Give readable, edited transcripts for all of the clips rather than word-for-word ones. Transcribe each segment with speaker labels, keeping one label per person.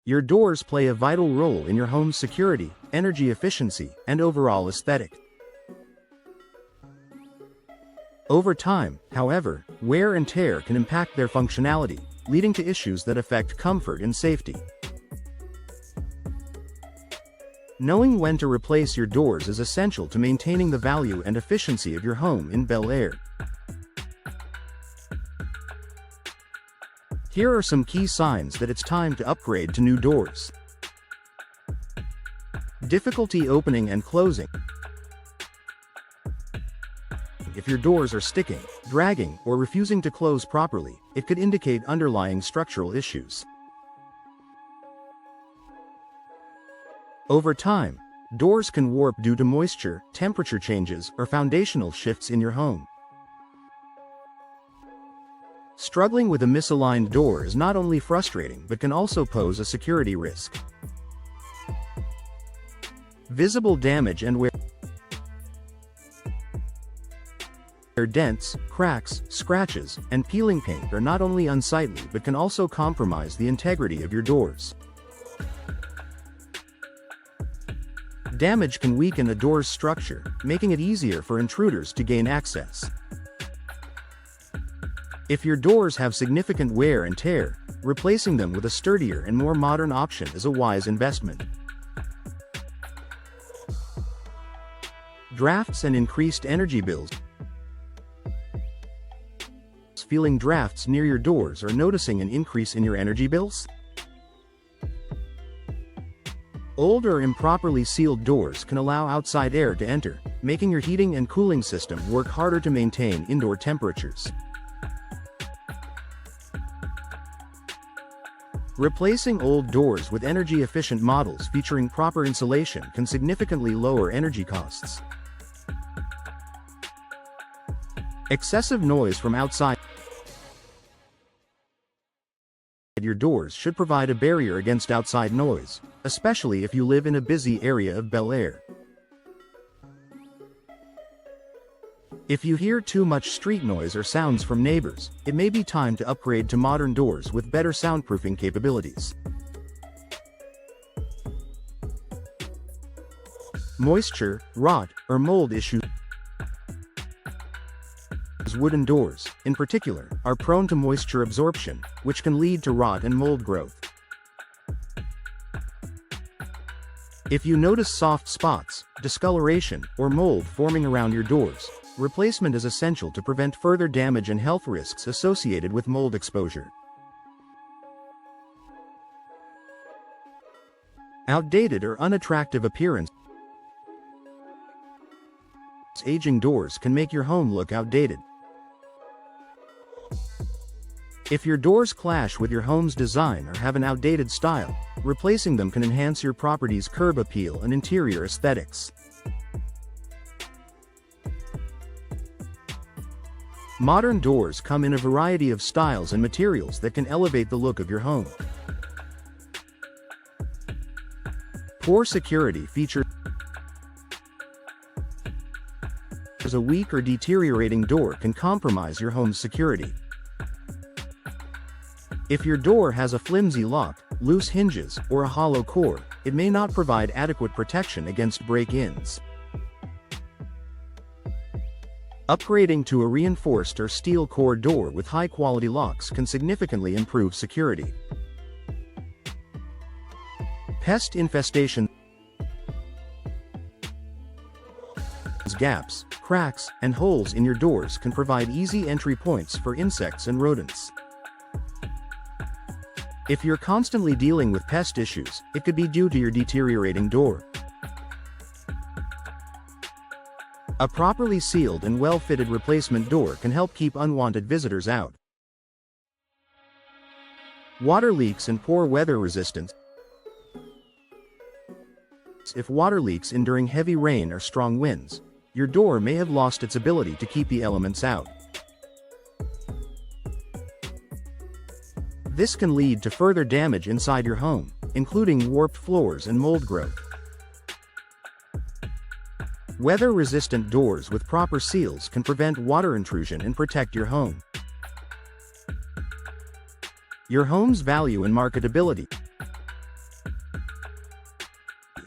Speaker 1: Your doors play a vital role in your home's security, energy efficiency, and overall aesthetic. Over time, however, wear and tear can impact their functionality, leading to issues that affect comfort and safety. Knowing when to replace your doors is essential to maintaining the value and efficiency of your home in Bel Air. Here are some key signs that it's time to upgrade to new doors. Difficulty opening and closing. If your doors are sticking, dragging, or refusing to close properly, it could indicate underlying structural issues. Over time, doors can warp due to moisture, temperature changes, or foundational shifts in your home. Struggling with a misaligned door is not only frustrating but can also pose a security risk. Visible damage and wear. Dents, cracks, scratches, and peeling paint are not only unsightly but can also compromise the integrity of your doors. Damage can weaken a door's structure, making it easier for intruders to gain access. If your doors have significant wear and tear, replacing them with a sturdier and more modern option is a wise investment. Drafts and increased energy bills. Feeling drafts near your doors or noticing an increase in your energy bills? Old or improperly sealed doors can allow outside air to enter, making your heating and cooling system work harder to maintain indoor temperatures. Replacing old doors with energy-efficient models featuring proper insulation can significantly lower energy costs. Excessive noise from outside your doors should provide a barrier against outside noise, especially if you live in a busy area of Bel Air. If you hear too much street noise or sounds from neighbors, it may be time to upgrade to modern doors with better soundproofing capabilities. Moisture, rot, or mold issues. Wooden doors, in particular, are prone to moisture absorption, which can lead to rot and mold growth. If you notice soft spots, discoloration, or mold forming around your doors, replacement is essential to prevent further damage and health risks associated with mold exposure. Outdated or unattractive appearance. Aging doors can make your home look outdated. If your doors clash with your home's design or have an outdated style, replacing them can enhance your property's curb appeal and interior aesthetics. Modern doors come in a variety of styles and materials that can elevate the look of your home. Poor security features. A weak or deteriorating door can compromise your home's security. If your door has a flimsy lock, loose hinges, or a hollow core, it may not provide adequate protection against break-ins. Upgrading to a reinforced or steel core door with high-quality locks can significantly improve security. Pest infestation. Gaps, cracks, and holes in your doors can provide easy entry points for insects and rodents. If you're constantly dealing with pest issues, it could be due to your deteriorating door. A properly sealed and well-fitted replacement door can help keep unwanted visitors out. Water leaks and poor weather resistance. If water leaks in during heavy rain or strong winds, your door may have lost its ability to keep the elements out. This can lead to further damage inside your home, including warped floors and mold growth. Weather-resistant doors with proper seals can prevent water intrusion and protect your home. Your home's value and marketability.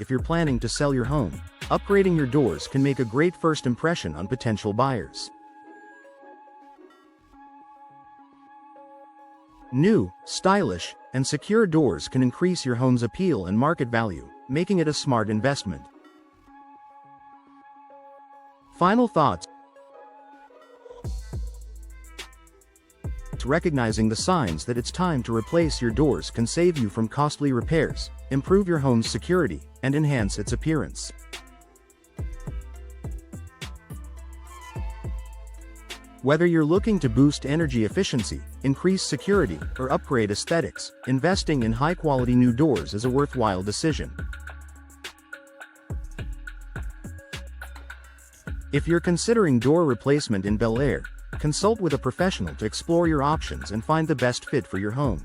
Speaker 1: if you're planning to sell your home, upgrading your doors can make a great first impression on potential buyers. New, stylish, and secure doors can increase your home's appeal and market value, making it a smart investment. Final thoughts. Recognizing the signs that it's time to replace your doors can save you from costly repairs, improve your home's security, and enhance its appearance. Whether you're looking to boost energy efficiency, increase security, or upgrade aesthetics, investing in high-quality new doors is a worthwhile decision. If you're considering door replacement in Bel Air, consult with a professional to explore your options and find the best fit for your home.